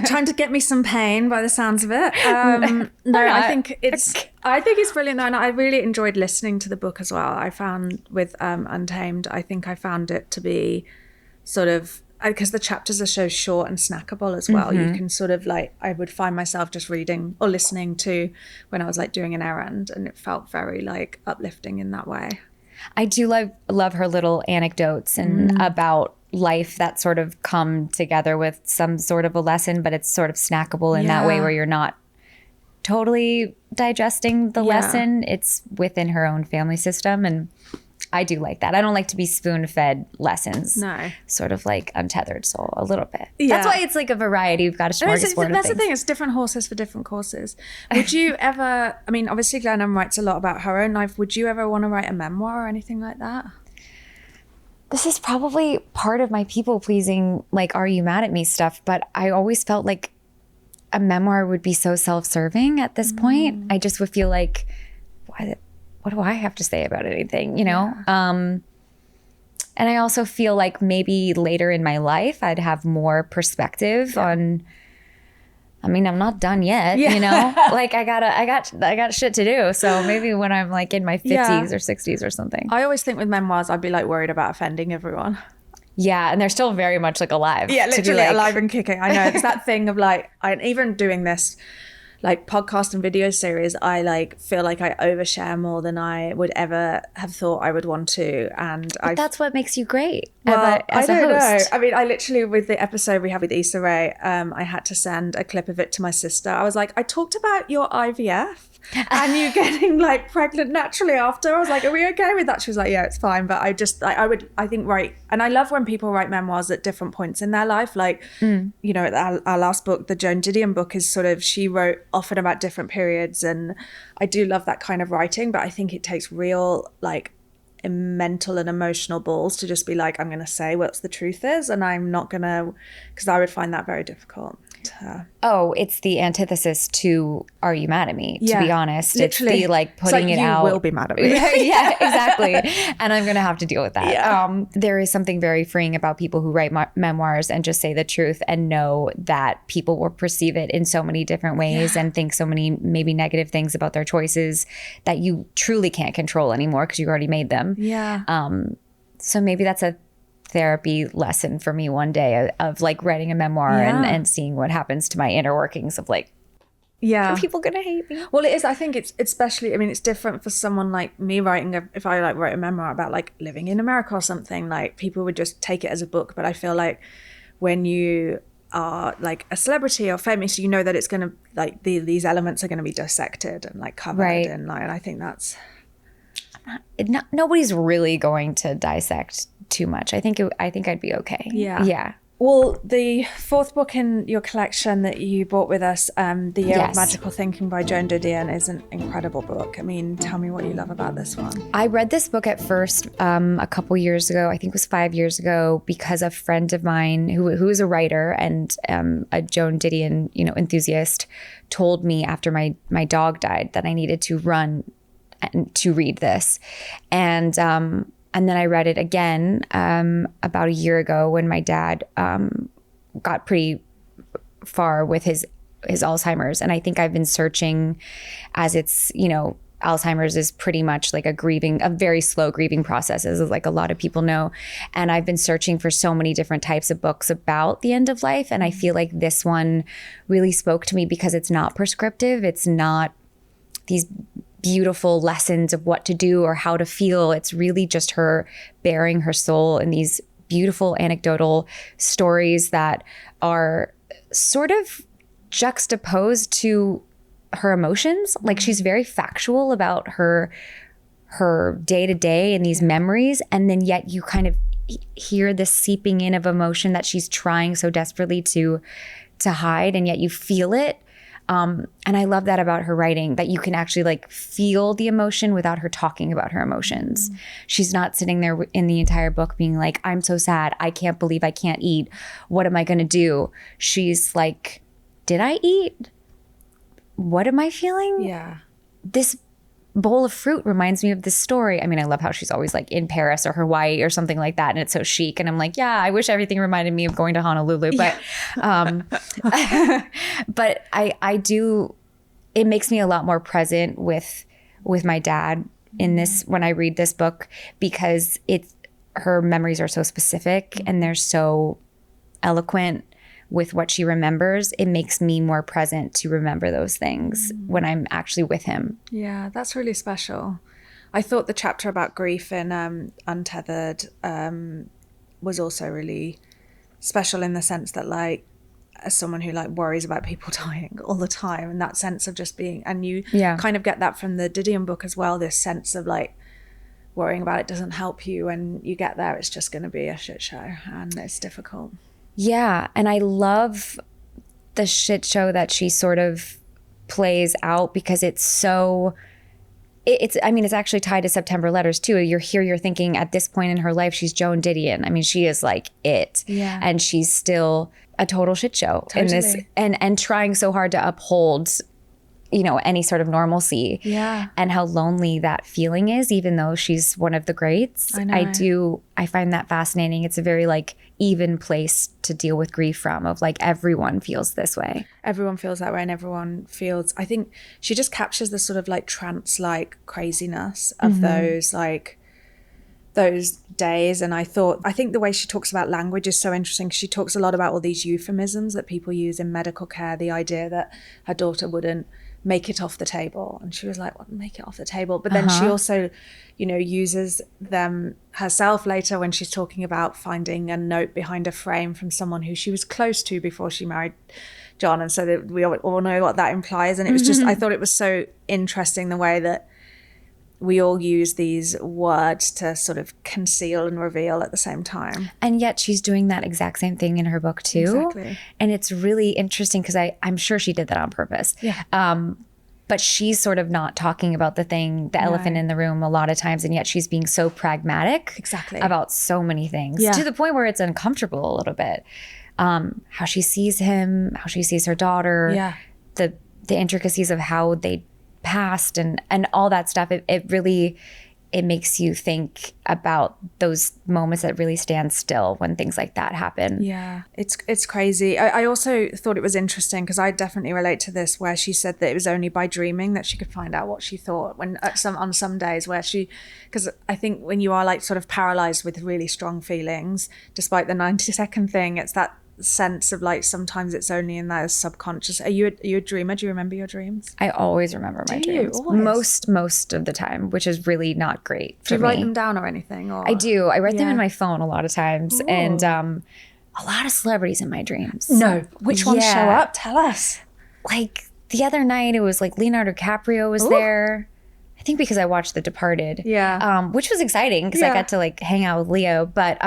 Trying to get me some pain by the sounds of it. I think it's brilliant though, and I really enjoyed listening to the book as well. I found with Untamed, I think I found it to be sort of, because the chapters are so short and snackable as well. You can sort of like, I would find myself just reading or listening to when I was like doing an errand, and it felt very like uplifting in that way. I do love her little anecdotes and about life that sort of come together with some sort of a lesson, but it's sort of snackable in that way where you're not totally digesting the lesson. It's within her own family system, and I do like that. I don't like to be spoon-fed lessons. No. Sort of like Untethered Soul a little bit. Yeah. That's why it's like a variety. You've got a smorgasbord of That's things. The thing. It's different horses for different courses. Would you ever, I mean, obviously Glennon writes a lot about her own life. Would you ever want to write a memoir or anything like that? This is probably part of my people-pleasing, like, are you mad at me stuff, but I always felt like a memoir would be so self-serving at this point. I just would feel like, what do I have to say about anything, you know? And I also feel like maybe later in my life, I'd have more perspective on, I mean, I'm not done yet, you know? Like I got shit to do. So maybe when I'm like in my 50s or 60s or something. I always think with memoirs, I'd be like worried about offending everyone. Yeah, and they're still very much like alive. Yeah, literally like, alive and kicking. I know. It's that thing of like, even doing this like podcast and video series, I like feel like I overshare more than I would ever have thought I would want to. And that's what makes you great. Well, as I don't know. I mean, I literally, with the episode we had with Issa Rae, I had to send a clip of it to my sister. I was like, I talked about your IVF and you getting like pregnant naturally after. I was like, are we okay with that? She was like, yeah, it's fine. But I think write, and I love when people write memoirs at different points in their life. Like, you know, our last book, the Joan Didion book, is sort of, she wrote often about different periods. And I do love that kind of writing, but I think it takes real like mental and emotional balls to just be like, I'm going to say what the truth is, and I'm not going to, because I would find that very difficult. It's the antithesis to Are You Mad at Me? To be honest, literally. It's the like putting it out. You will be mad at me. Yeah, exactly. And I'm going to have to deal with that. There is something very freeing about people who write memoirs and just say the truth and know that people will perceive it in so many different ways and think so many maybe negative things about their choices that you truly can't control anymore because you already made them. Yeah. So maybe that's a therapy lesson for me one day of like writing a memoir and seeing what happens to my inner workings of like, are people gonna hate me? Well, it is. I think it's especially, I mean, it's different for someone like me writing if I like wrote a memoir about like living in America or something, like people would just take it as a book. But I feel like when you are like a celebrity or famous, you know that it's gonna like these elements are gonna be dissected and like covered and like, and I think that's nobody's really going to dissect too much. I think I'd be okay. Yeah. Well, the fourth book in your collection that you brought with us, The Year of Magical Thinking by Joan Didion, is an incredible book. I mean, tell me what you love about this one. I read this book at first a couple years ago, I think it was 5 years ago, because a friend of mine who is a writer and a Joan Didion, you know, enthusiast, told me after my dog died that I needed to run to read this. And then I read it again about a year ago when my dad got pretty far with his Alzheimer's. And I think I've been searching, as it's, you know, Alzheimer's is pretty much like a very slow grieving process, as like a lot of people know. And I've been searching for so many different types of books about the end of life. And I feel like this one really spoke to me because it's not prescriptive. It's not these beautiful lessons of what to do or how to feel. It's really just her bearing her soul in these beautiful anecdotal stories that are sort of juxtaposed to her emotions. Like she's very factual about her day to day and these memories, and then yet you kind of hear the seeping in of emotion that she's trying so desperately to hide, and yet you feel it. And I love that about her writing, that you can actually like feel the emotion without her talking about her emotions. She's not sitting there in the entire book being like, I'm so sad. I can't believe I can't eat. What am I going to do? She's like, did I eat? What am I feeling? Yeah. This bowl of fruit reminds me of this story. I mean, I love how she's always like in Paris or Hawaii or something like that, and it's so chic. And I'm like, yeah, I wish everything reminded me of going to Honolulu. But, but I do. It makes me a lot more present with my dad in this when I read this book, because her memories are so specific and they're so eloquent with what she remembers. It makes me more present to remember those things when I'm actually with him. Yeah, that's really special. I thought the chapter about grief in Untethered was also really special in the sense that, like, as someone who like worries about people dying all the time, and that sense of just being, and you kind of get that from the Didion book as well, this sense of like worrying about it doesn't help you. When you get there, it's just going to be a shit show and it's difficult. Yeah, and I love the shit show that she sort of plays out, because it's so, it's actually tied to September Letters too. You're thinking at this point in her life, she's Joan Didion. I mean, she is like it. Yeah. And she's still a total shit show in this, Totally. and trying so hard to uphold, you know, any sort of normalcy. Yeah. And how lonely that feeling is, even though she's one of the greats. I know. I find that fascinating. It's a very like even place to deal with grief from, of like everyone feels this way. Everyone feels that way, and everyone feels, I think she just captures the sort of like trance-like craziness of those days. And I think the way she talks about language is so interesting. She talks a lot about all these euphemisms that people use in medical care, the idea that her daughter wouldn't make it off the table, and she was like, what, make it off the table? But then she also, you know, uses them herself later when she's talking about finding a note behind a frame from someone who she was close to before she married John, and so that we all know what that implies. And it was just, I thought it was so interesting the way that we all use these words to sort of conceal and reveal at the same time. And yet she's doing that exact same thing in her book too. Exactly. And it's really interesting, because I'm sure she did that on purpose. Yeah. But she's sort of not talking about the elephant in the room a lot of times, and yet she's being so pragmatic about so many things, to the point where it's uncomfortable a little bit. How she sees him, how she sees her daughter, the intricacies of how they passed and all that stuff. It really, it makes you think about those moments that really stand still when things like that happen. Yeah, it's crazy. I also thought it was interesting, because I definitely relate to this, where she said that it was only by dreaming that she could find out what she thought when on some days where she, because I think when you are like sort of paralyzed with really strong feelings, despite the 90-second thing, it's that sense of like sometimes it's only in that subconscious. Are you a dreamer? Do you remember your dreams? I always remember my dreams. Most of the time, which is really not great for me. Do you write them down or anything? Or? I do. I write them in my phone a lot of times. Ooh. And a lot of celebrities in my dreams. No. Which ones show up? Tell us. Like the other night, it was like Leonardo DiCaprio was there. I think because I watched The Departed. Yeah. Which was exciting, because I got to like hang out with Leo. But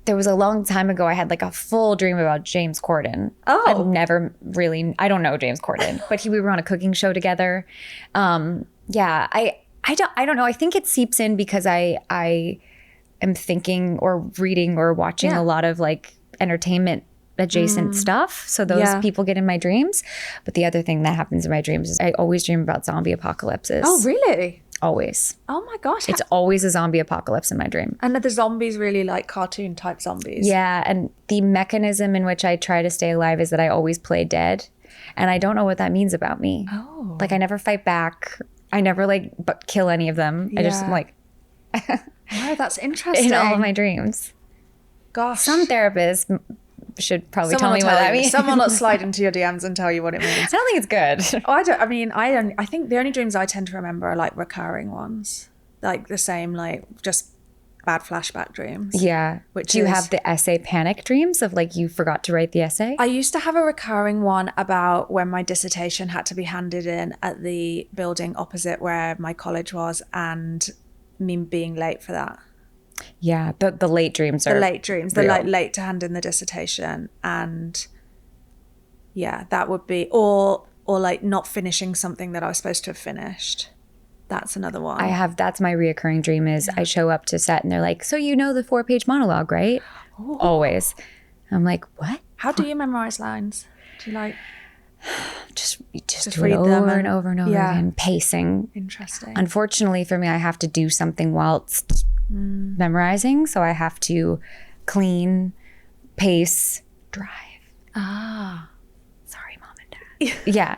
there was a long time ago, I had like a full dream about James Corden. Oh. I don't know James Corden, but we were on a cooking show together. I don't know. I think it seeps in because I am thinking or reading or watching a lot of like entertainment adjacent stuff. So those people get in my dreams. But the other thing that happens in my dreams is I always dream about zombie apocalypses. Oh, really? Always. Oh my gosh. It's always a zombie apocalypse in my dream. And are the zombies really like cartoon type zombies? Yeah. And the mechanism in which I try to stay alive is that I always play dead. And I don't know what that means about me. Oh. Like I never fight back. I never kill any of them. I just am like. Oh, that's interesting. In all of my dreams. Gosh. Some therapists should probably tell me what that means. Someone will slide into your DMs and tell you what it means. I don't think it's good. I think the only dreams I tend to remember are like recurring ones. Like the same, like just bad flashback dreams. Yeah. Do you have the essay panic dreams of like you forgot to write the essay? I used to have a recurring one about when my dissertation had to be handed in at the building opposite where my college was, and me being late for that. Yeah, the late dreams are the late dreams, the real. like late to hand in the dissertation, and yeah, that would be or like not finishing something that I was supposed to have finished. That's another one. That's my reoccurring dream is I show up to set and they're like, so you know the 4-page monologue, right? Ooh. Always. I'm like, what? How do you memorize lines? Do you like just do it over and over and over again, pacing. Interesting. Unfortunately for me, I have to do something whilst memorizing. So I have to clean, pace, drive. Sorry, Mom and Dad. Yeah.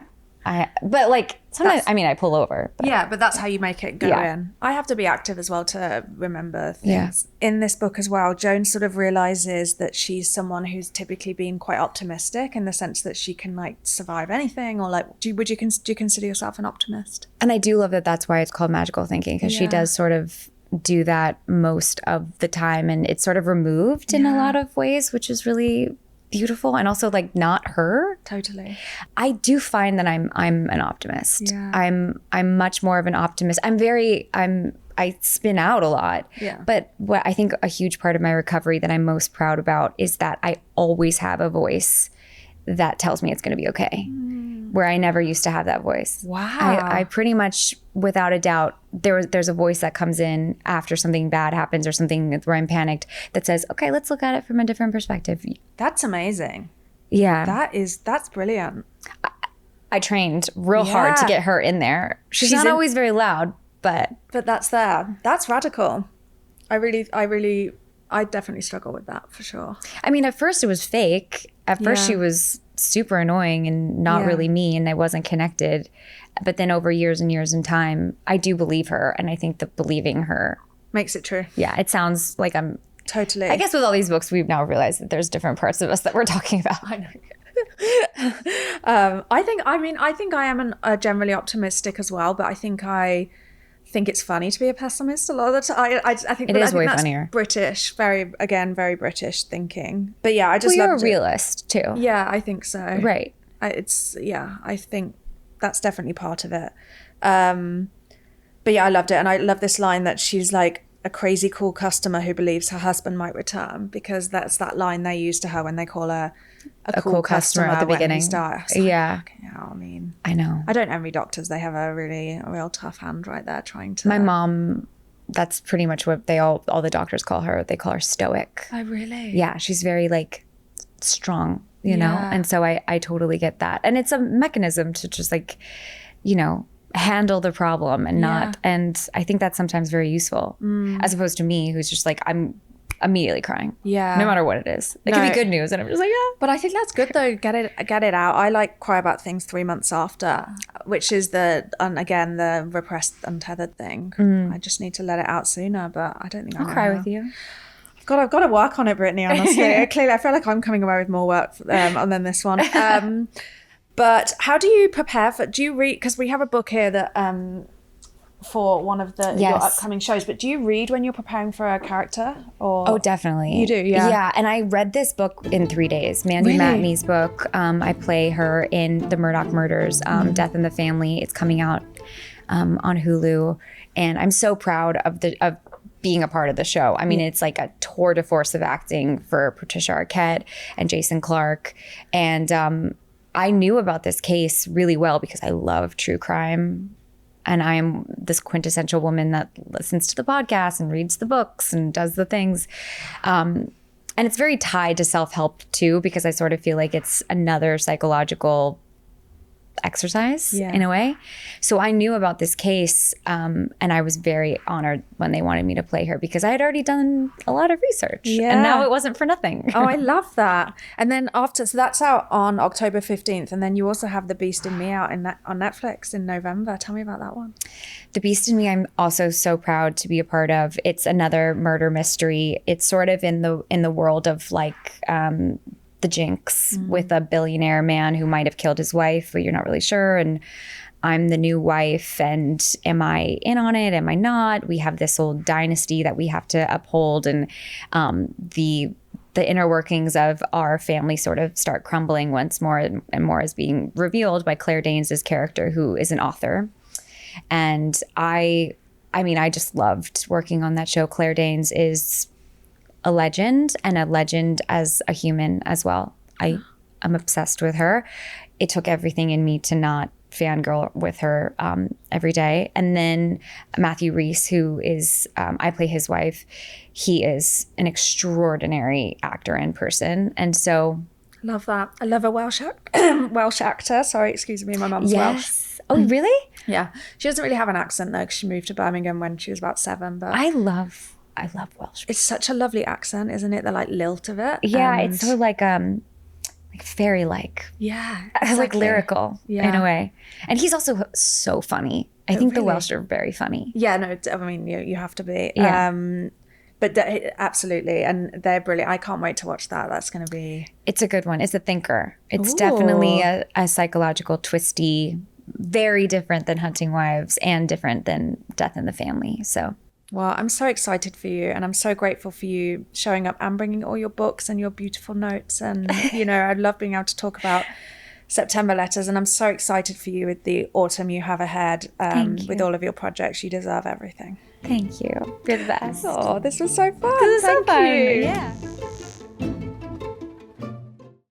But like sometimes, I pull over. But. Yeah, but that's how you make it go in. I have to be active as well to remember things. Yeah. In this book as well, Joan sort of realizes that she's someone who's typically been quite optimistic in the sense that she can like survive anything, or like, do you consider yourself an optimist? And I do love that that's why it's called magical thinking, because she does sort of do that most of the time, and it's sort of removed in a lot of ways, which is really beautiful, and also like not her. Totally. I do find that I'm an optimist. Yeah. I'm much more of an optimist. I spin out a lot. Yeah. But what I think a huge part of my recovery that I'm most proud about is that I always have a voice that tells me it's going to be okay. Where I never used to have that voice. Wow. I pretty much, without a doubt, there's a voice that comes in after something bad happens or something where I'm panicked that says, okay, let's look at it from a different perspective. That's amazing. Yeah. That's brilliant. I trained real hard to get her in there. She's not always very loud, but that's there. That's radical. I definitely struggle with that for sure. I mean, at first it was fake. At first she was super annoying and not really me, and I wasn't connected. But then over years and years and time, I do believe her, and I think that believing her makes it true. Yeah, it sounds like I'm totally. I guess with all these books, we've now realized that there's different parts of us that we're talking about. I know. I think I am generally optimistic as well, but I think it's funny to be a pessimist a lot of the time. I think that's funnier. British, very British thinking. But yeah, I just you're a realist too. Yeah, I think so. Right. I think that's definitely part of it. But yeah, I loved it, and I love this line that she's like a crazy cool customer who believes her husband might return, because that's that line they use to her when they call her a cool customer at the beginning. Yeah. I mean, I know. I don't envy doctors. They have a real tough hand right there trying to. My mom, that's pretty much what all the doctors call her. They call her stoic. Oh, really? Yeah. She's very like strong, you know? And so I totally get that. And it's a mechanism to just like, handle the problem and not, and I think that's sometimes very useful as opposed to me, who's just like, I'm immediately crying. Yeah. No matter what it is. It could be good news and I'm just like, yeah. But I think that's good though. Get it out. I like cry about things 3 months after, which is the repressed untethered thing. I just need to let it out sooner, but I don't think I'll cry with you. I've got to work on it, Brittany, honestly. Clearly, I feel like I'm coming away with more work than this one. But how do you prepare do you read, because we have a book here that for one of your upcoming shows, but do you read when you're preparing for a character? Or? Oh, definitely. You do, yeah. Yeah, and I read this book in 3 days. Mandy Matney's book. I play her in the Murdaugh murders, Death in the Family. It's coming out on Hulu, and I'm so proud of being a part of the show. I mean, it's like a tour de force of acting for Patricia Arquette and Jason Clarke, and I knew about this case really well because I love true crime. And I'm this quintessential woman that listens to the podcast and reads the books and does the things. And it's very tied to self-help too, because I sort of feel like it's another psychological exercise in a way. So I knew about this case, and I was very honored when they wanted me to play her because I had already done a lot of research, and now it wasn't for nothing. Oh, I love that. And then so that's out on October 15th, and then you also have The Beast in Me out on Netflix in November. Tell me about that one. The Beast in Me, I'm also so proud to be a part of. It's another murder mystery. It's sort of in the world of like the Jinx with a billionaire man who might have killed his wife, but you're not really sure. And I'm the new wife, and am I in on it? Am I not? We have this old dynasty that we have to uphold, and the inner workings of our family sort of start crumbling once more and more is being revealed by Claire Danes' character, who is an author. And I mean, I just loved working on that show. Claire Danes is a legend, and a legend as a human as well. I'm obsessed with her. It took everything in me to not fangirl with her every day. And then Matthew Rhys, who is, I play his wife. He is an extraordinary actor in person. And so... Love that. I love a Welsh actor. Sorry, excuse me, my mum's Welsh. Oh, really? Yeah. She doesn't really have an accent though, because she moved to Birmingham when she was about 7. But I love Welsh. It's such a lovely accent, isn't it? The like lilt of it. Yeah, it's so like fairy-like. Yeah, exactly. Like lyrical in a way. And he's also so funny. I think the Welsh are very funny. Yeah, no, I mean, you have to be. Yeah. But absolutely, and they're brilliant. I can't wait to watch that. That's going to be... It's a good one. It's a thinker. It's definitely a psychological twisty, very different than Hunting Wives and different than Death in the Family. So... Well, I'm so excited for you, and I'm so grateful for you showing up and bringing all your books and your beautiful notes. And, you know, I love being able to talk about September letters, and I'm so excited for you with the autumn you have ahead with all of your projects. You deserve everything. Thank you. You're the best. Oh, this was so fun. This was so fun. Thank you. Yeah.